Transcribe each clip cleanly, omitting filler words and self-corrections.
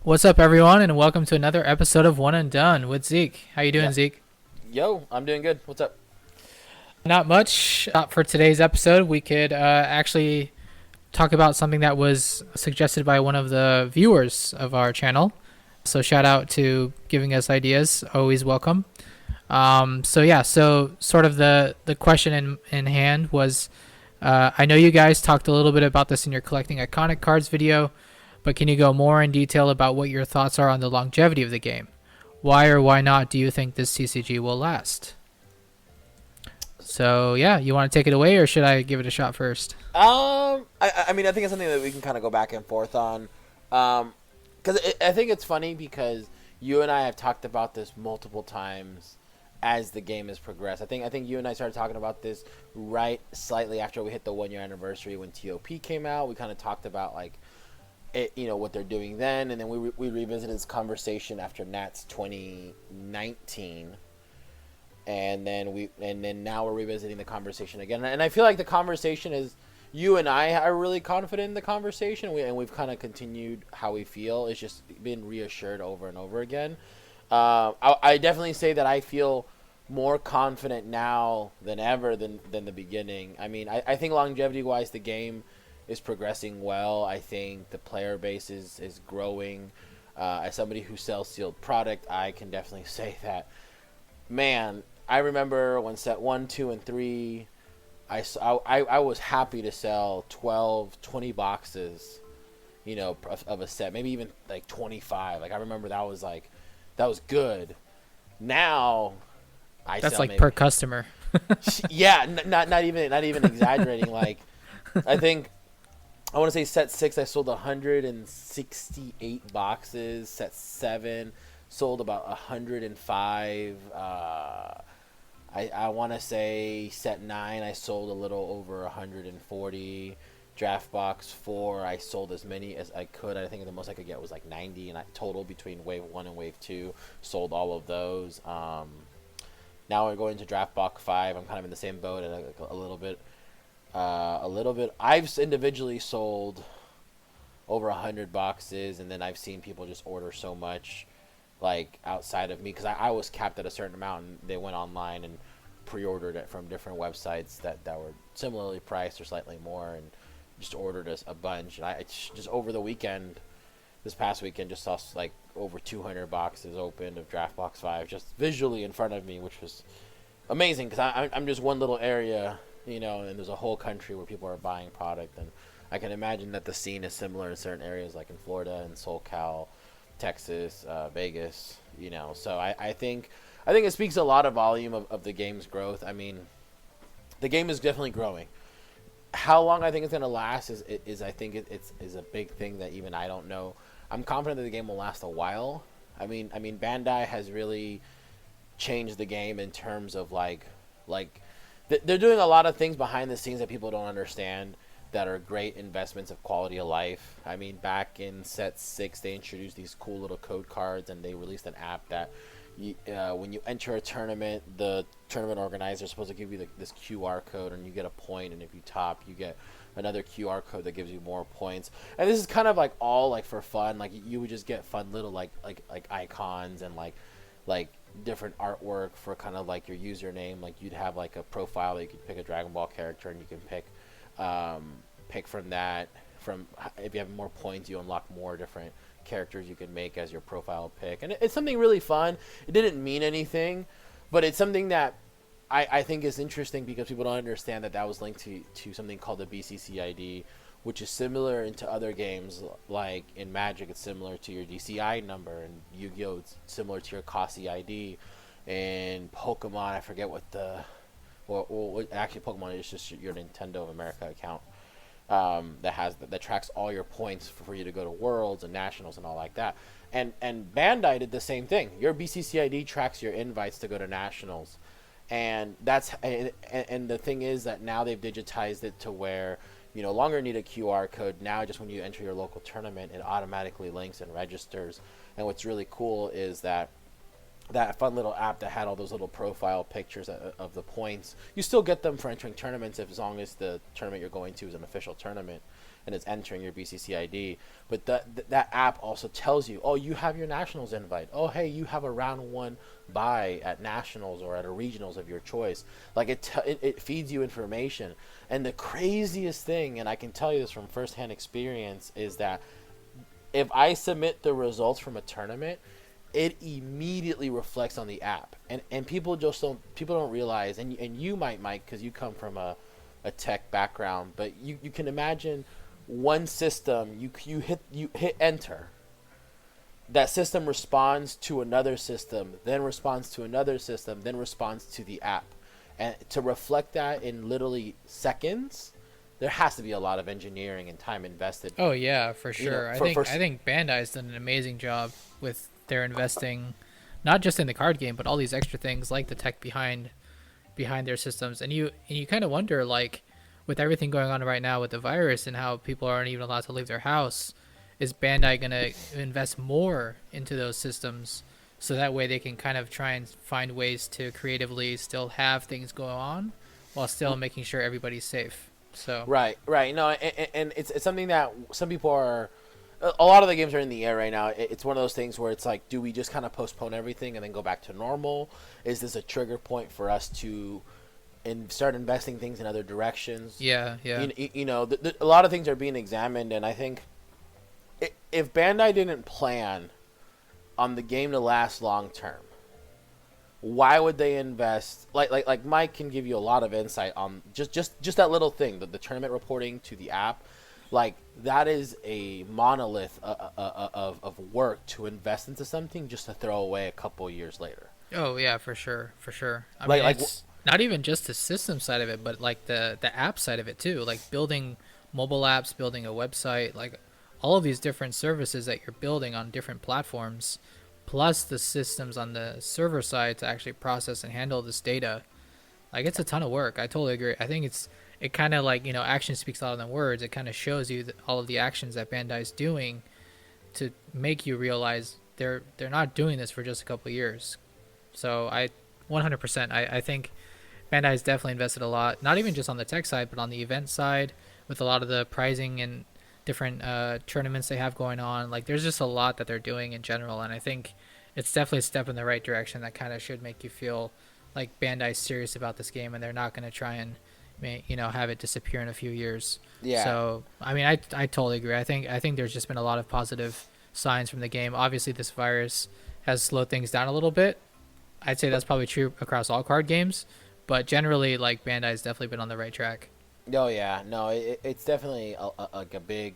What's up, everyone, and welcome to another episode of One and Done with Zeke. How you doing, Yeah. Zeke? Yo, I'm doing good. What's up? Not much. For today's episode, we could actually talk about something that was suggested by one of the viewers of our channel. So shout out to giving us ideas. Always welcome. So sort of the question in hand was, I know you guys talked a little bit about this in your collecting iconic cards video, but can you go more in detail about what your thoughts are on the longevity of the game? Why or why not do you think this TCG will last? So yeah, you want to take it away, or should I give it a shot first? I mean, I think it's something that we can kind of go back and forth on. Because I think it's funny because you and I have talked about this multiple times as the game has progressed. I think you and I started talking about this right slightly after we hit the 1 year anniversary when TOP came out. We kind of talked about like it, what they're doing then, and then we revisited this conversation after Nats 2019, and then now we're revisiting the conversation again. And I feel like the conversation is, you and I are really confident in the conversation, and we've kind of continued how we feel. It's just been reassured over and over again. I definitely say that I feel more confident now than ever than the beginning. I mean, I think longevity wise, the game is progressing well. I think the player base is growing. As somebody who sells sealed product, I can definitely say that, man, I remember when set 1, 2, and 3, I was happy to sell 12, 20 boxes, of a set, maybe even like 25. Like, I remember that was good. Now, I That's sell like maybe, per customer. yeah, not even exaggerating. Like, I think I want to say set 6, I sold 168 boxes. Set 7 sold about 105. I want to say set 9, I sold a little over 140. Draft box 4, I sold as many as I could. I think the most I could get was like 90, and I total between wave 1 and wave 2 sold all of those. Now we're going to draft box 5. I'm kind of in the same boat at a little bit. A little bit. I've individually sold over 100 boxes, and then I've seen people just order so much, like outside of me, because I was capped at a certain amount, and they went online and pre-ordered it from different websites that were similarly priced or slightly more, and just ordered a bunch. And I just over the weekend, this past weekend, just saw like over 200 boxes opened of Draft Box 5 just visually in front of me, which was amazing because I'm just one little area, and there's a whole country where people are buying product, and I can imagine that the scene is similar in certain areas like in Florida and SoCal, Texas, Vegas, So I think it speaks a lot of volume of the game's growth. I mean, the game is definitely growing. How long I think it's gonna last is I think it's a big thing that even I don't know. I'm confident that the game will last a while. I mean, Bandai has really changed the game in terms of like they're doing a lot of things behind the scenes that people don't understand that are great investments of quality of life. I mean, back in set 6, they introduced these cool little code cards, and they released an app that when you enter a tournament, the tournament organizer is supposed to give you this QR code, and you get a point, and if you top, you get another QR code that gives you more points. And this is kind of like all like for fun. Like, you would just get fun little like icons and like different artwork for kind of like your username. Like, you'd have like a profile that you could pick a Dragon Ball character, and you can pick from that. From if you have more points, you unlock more different characters you can make as your profile pick, and it's something really fun. It didn't mean anything, but it's something that I think is interesting because people don't understand that was linked to something called the BCCID, which is similar into other games. Like in Magic, it's similar to your DCI number, and Yu-Gi-Oh! It's similar to your Kasi ID. And Pokemon, I forget what the actually Pokemon is just your Nintendo of America account, that tracks all your points for you to go to Worlds and Nationals and all like that. And Bandai did the same thing. Your BCCID tracks your invites to go to Nationals, and and the thing is that now they've digitized it to where you no longer need a QR code. Now, just when you enter your local tournament, it automatically links and registers. And what's really cool is that fun little app that had all those little profile pictures of the points. You still get them for entering tournaments as long as the tournament you're going to is an official tournament. and it's entering your BCC ID. But that app also tells you, oh, you have your nationals invite. Oh, hey, you have a round one bye at nationals or at a regionals of your choice. Like it feeds you information. And the craziest thing, and I can tell you this from firsthand experience, is that if I submit the results from a tournament, it immediately reflects on the app, and people don't realize, and you might, Mike, because you come from a tech background, but you can imagine one system, you hit enter, that system responds to another system, then responds to another system, then responds to the app, and to reflect that in literally seconds, there has to be a lot of engineering and time invested. Oh yeah, for sure. You know, I think Bandai's done an amazing job with their investing, not just in the card game, but all these extra things like the tech behind their systems. And you kind of wonder, like, with everything going on right now with the virus and how people aren't even allowed to leave their house, is Bandai gonna invest more into those systems so that way they can kind of try and find ways to creatively still have things go on while still making sure everybody's safe? So right. No, and it's something that some people are. A lot of the games are in the air right now. It's one of those things where it's like, do we just kind of postpone everything and then go back to normal? Is this a trigger point for us to start investing things in other directions? yeah. You know, a lot of things are being examined, and I think if Bandai didn't plan on the game to last long term, why would they invest? Like Mike can give you a lot of insight on just that little thing, the tournament reporting to the app. Like, that is a monolith of work to invest into something just to throw away a couple years later. Oh yeah, for sure. I mean, it's not even just the system side of it, but like the app side of it too. Like building mobile apps, building a website, like all of these different services that you're building on different platforms, plus the systems on the server side to actually process and handle this data. Like, it's a ton of work. I totally agree. I think it kind of, like, you know, action speaks louder than words. It kind of shows you all of the actions that Bandai's doing to make you realize they're not doing this for just a couple of years. So 100%, I think Bandai's definitely invested a lot, not even just on the tech side, but on the event side with a lot of the prizing and different tournaments they have going on. Like, there's just a lot that they're doing in general, and I think it's definitely a step in the right direction that kind of should make you feel like Bandai's serious about this game and they're not going to try and, you know, have it disappear in a few years. Yeah. So I mean, I totally agree. I think there's just been a lot of positive signs from the game. Obviously, this virus has slowed things down a little bit. I'd say that's probably true across all card games, but generally, like, Bandai's definitely been on the right track. Oh yeah, no, it's definitely a big.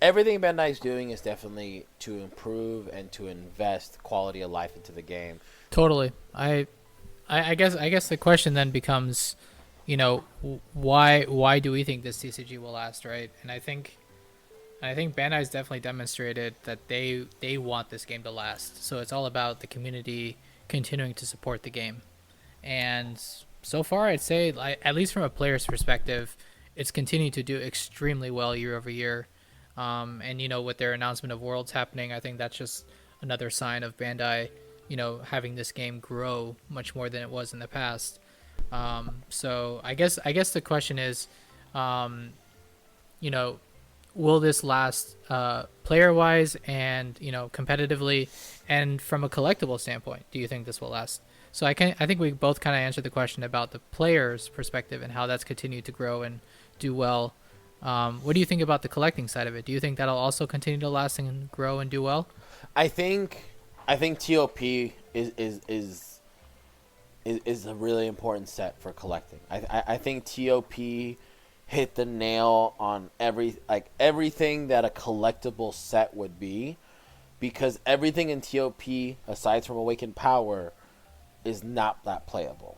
Everything Bandai's doing is definitely to improve and to invest quality of life into the game. Totally. I guess the question then becomes, you know, why do we think this TCG will last, right? And I think Bandai's definitely demonstrated that they want this game to last. So it's all about the community continuing to support the game. And so far, I'd say, like, at least from a player's perspective, it's continued to do extremely well year over year. And, you know, with their announcement of Worlds happening, I think that's just another sign of Bandai, you know, having this game grow much more than it was in the past. So I guess the question is, you know, will this last player-wise and, you know, competitively, and from a collectible standpoint? Do you think this will last? So I think we both kind of answered the question about the player's perspective and how that's continued to grow and do well. What do you think about the collecting side of it? Do you think that'll also continue to last and grow and do well? I think TOP is a really important set for collecting. I think TOP hit the nail on everything that a collectible set would be, because everything in TOP aside from Awakened Power is not that playable.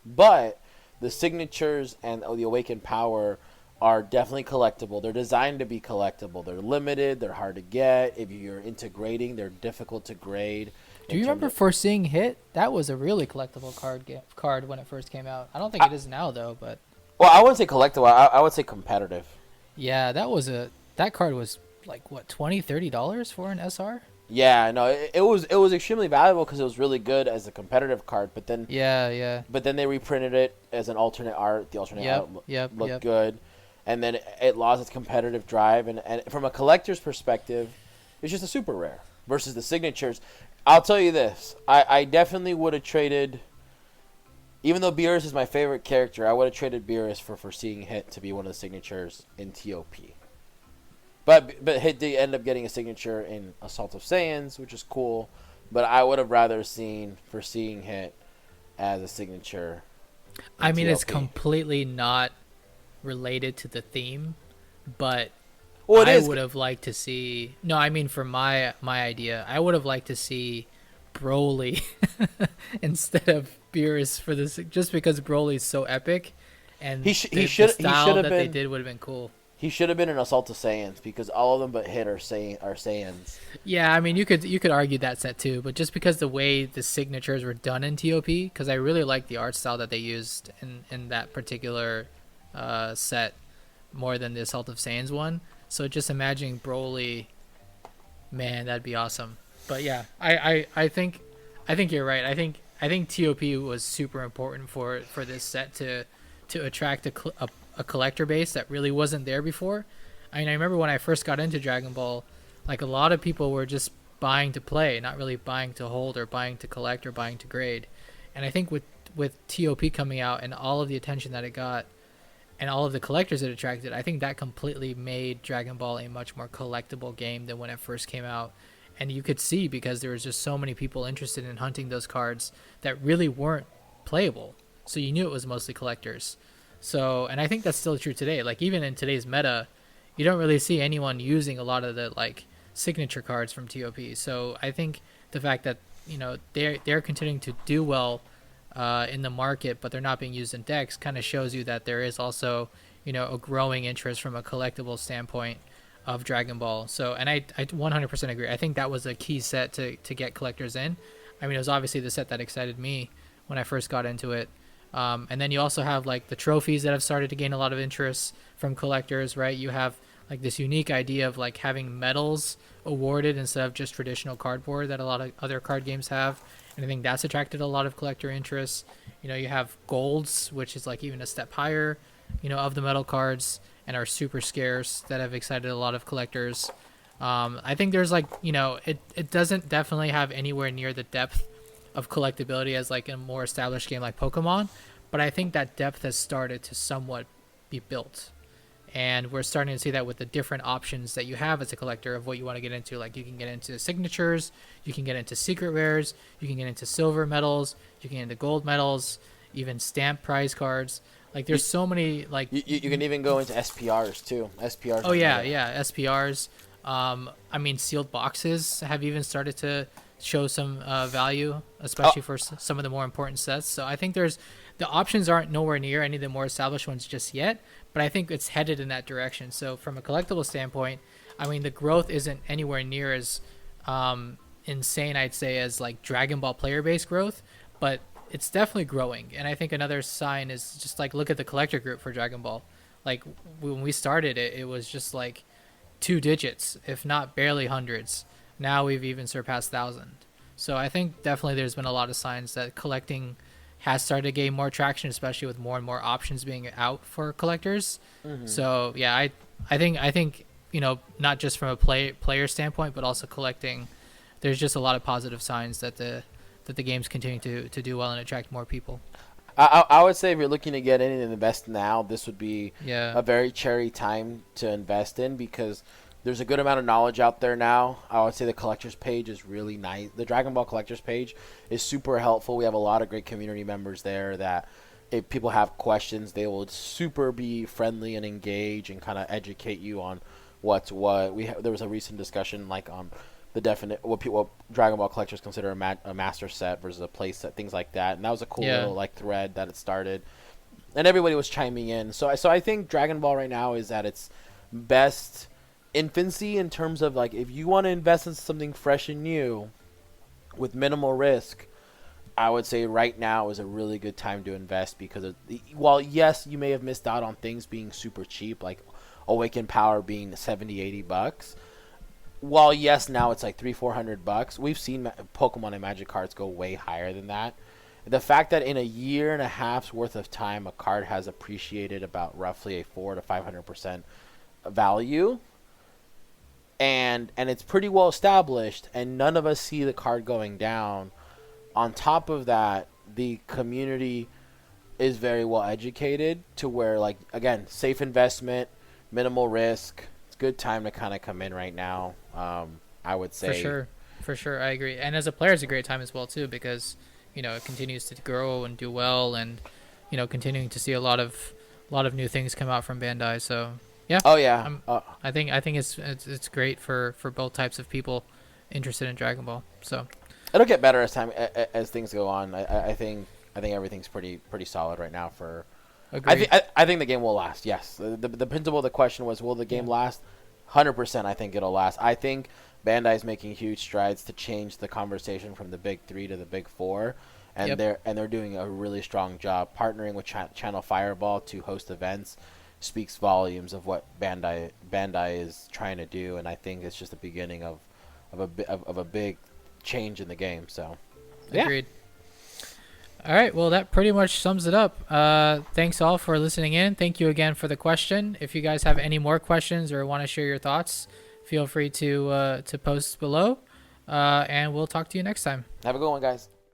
But the signatures and the Awakened Power are definitely collectible. They're designed to be collectible. They're limited. They're hard to get. If you're into grading, they're difficult to grade. Do you remember Foreseeing Hit? That was a really collectible card when it first came out. I don't think it is now, though. But well, I wouldn't say collectible. I would say competitive. Yeah, that card was like, what, $20-$30 for an SR? Yeah, no, it was extremely valuable because it was really good as a competitive card. But then yeah. But then they reprinted it as an alternate art. The alternate art looked good. and then it lost its competitive drive. And from a collector's perspective, it's just a super rare versus the signatures. I'll tell you this: I definitely would have traded. Even though Beerus is my favorite character, I would have traded Beerus for seeing Hit to be one of the signatures in TOP. But Hit did end up getting a signature in Assault of Saiyans, which is cool. But I would have rather seen for seeing Hit as a signature. I mean, TOP. it's completely not related to the theme, but Well, I would have liked to see. No, I mean for my idea, I would have liked to see Broly instead of Beerus for this, just because Broly's so epic, and the style that they did would have been cool. He should have been an Assault of Saiyans because all of them but Hit are Saiyans. Yeah, I mean you could argue that set too, but just because the way the signatures were done in TOP, because I really like the art style that they used in that particular set more than the Assault of Saiyans one. So just imagining Broly, man, that'd be awesome. But yeah, I think you're right. I think TOP was super important for this set to attract a collector base that really wasn't there before. I mean, I remember when I first got into Dragon Ball, like a lot of people were just buying to play, not really buying to hold or buying to collect or buying to grade. And I think with TOP coming out and all of the attention that it got and all of the collectors it attracted, I think that completely made Dragon Ball a much more collectible game than when it first came out. And you could see, because there was just so many people interested in hunting those cards that really weren't playable. So you knew it was mostly collectors. So, and I think that's still true today. Like even in today's meta, you don't really see anyone using a lot of the like signature cards from TOP. So I think the fact that, you know, they're continuing to do well in the market, but they're not being used in decks, kind of shows you that there is also, you know, a growing interest from a collectible standpoint of Dragon Ball. So, and I 100% agree. I think that was a key set to get collectors in. I mean, it was obviously the set that excited me when I first got into it. And then you also have like the trophies that have started to gain a lot of interest from collectors, right? You have like this unique idea of like having medals awarded instead of just traditional cardboard that a lot of other card games have. And I think that's attracted a lot of collector interest. You know, you have golds, which is like even a step higher, you know, of the metal cards, and are super scarce, that have excited a lot of collectors. I think there's like, you know, it doesn't definitely have anywhere near the depth of collectability as like a more established game like Pokemon, but I think that depth has started to somewhat be built. And we're starting to see that with the different options that you have as a collector of what you want to get into. Like you can get into signatures, you can get into secret rares, you can get into silver medals, you can get into gold medals, even stamp prize cards. Like there's so many like you can even go into SPRs too. SPRs. Oh yeah, SPRs. I mean, sealed boxes have even started to show some value, especially for some of the more important sets. So I think the options aren't nowhere near any of the more established ones just yet, but I think it's headed in that direction. So from a collectible standpoint, I mean, the growth isn't anywhere near as insane, I'd say, as like Dragon Ball player base growth, but it's definitely growing. And I think another sign is just like look at the collector group for Dragon Ball. Like when we started it was just like 2 digits, if not barely hundreds. Now we've even surpassed 1,000. So I think definitely there's been a lot of signs that collecting has started to gain more traction, especially with more and more options being out for collectors. Mm-hmm. So yeah, I think you know, not just from a player standpoint, but also collecting, there's just a lot of positive signs that the game's continuing to do well and attract more people. I would say if you're looking to get in and invest now, this would be a very cherry time to invest in, because there's a good amount of knowledge out there now. I would say the collector's page is really nice. The Dragon Ball collector's page is super helpful. We have a lot of great community members there that if people have questions, they will super be friendly and engage and kind of educate you on what's what. There was a recent discussion like on the what Dragon Ball collectors consider a master set versus a play set, things like that. And that was a cool little like thread that it started, and everybody was chiming in. So I think Dragon Ball right now is at its best infancy in terms of like if you want to invest in something fresh and new with minimal risk, I would say right now is a really good time to invest, because while yes, you may have missed out on things being super cheap, like Awakened Power being $70-$80. While yes, now it's like $300-$400, we've seen Pokemon and Magic cards go way higher than that, The fact that in a year and a half's worth of time, a card has appreciated about roughly a 400 to 500% value, and it's pretty well established, and none of us see the card going down. On top of that, the community is very well educated to where, like, again, safe investment, minimal risk. It's a good time to kind of come in right now. I would say For sure, I agree. And as a player, it's a great time as well too, because it continues to grow and do well, and continuing to see a lot of new things come out from Bandai. So yeah. Oh yeah. I think it's great for both types of people interested in Dragon Ball. So it'll get better as things go on. I think everything's pretty solid right now. I think the game will last. Yes. The principle of the question was, will the game last? 100%. I think it'll last. I think Bandai is making huge strides to change the conversation from the big three to the big four, and they're doing a really strong job. Partnering with Channel Fireball to host events speaks volumes of what Bandai is trying to do, and I think it's just the beginning of a big change in the game. So, yeah. Agreed. All right, well, that pretty much sums it up. Thanks all for listening in. Thank you again for the question. If you guys have any more questions or want to share your thoughts, feel free to post below, and we'll talk to you next time. Have a good one, guys.